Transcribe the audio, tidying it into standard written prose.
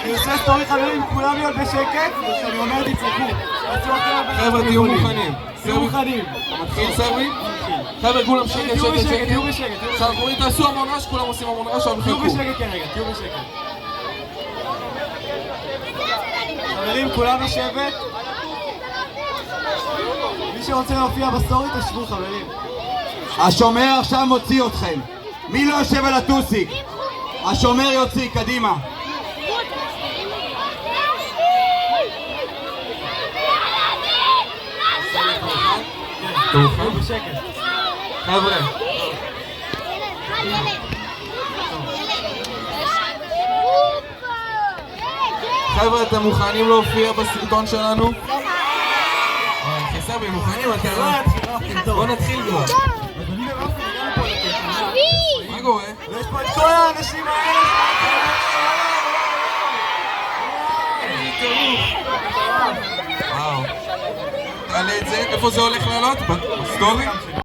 אני עושה סטורי חברים, כולם להיות בשקט, אני אומר תצחקו. חבר'ה, תהיו מוכנים. תהיו מוכנים. מתחיל סרבי? חבר'ה, כולם שקט, תהיו שקט, בשקט, שקט. תהיו בשקט. עכשיו, קוראים תעשו המון רעש, כולם עושים המון רעש, אבל תהיו חכו. בשקט כרגע, תהיו בשקט. חברים, כולם לשבת. מי שרוצה להופיע בסטורי, תשבו חברים. השומר עכשיו מוציא אתכם. מי לא יושב על הטוסיק? השומר יוציא, קדימה. תהיו בשקט. חבר'ה, חבר'ה, אתם מוכנים להופיע בסרטון שלנו? סרבי, מוכנים? בוא נתחיל כבר. מה קורה? ויש פה את כל האנשים האלה. וואו. תעלה את זה, איפה זה הולך לעלות? בסטורי?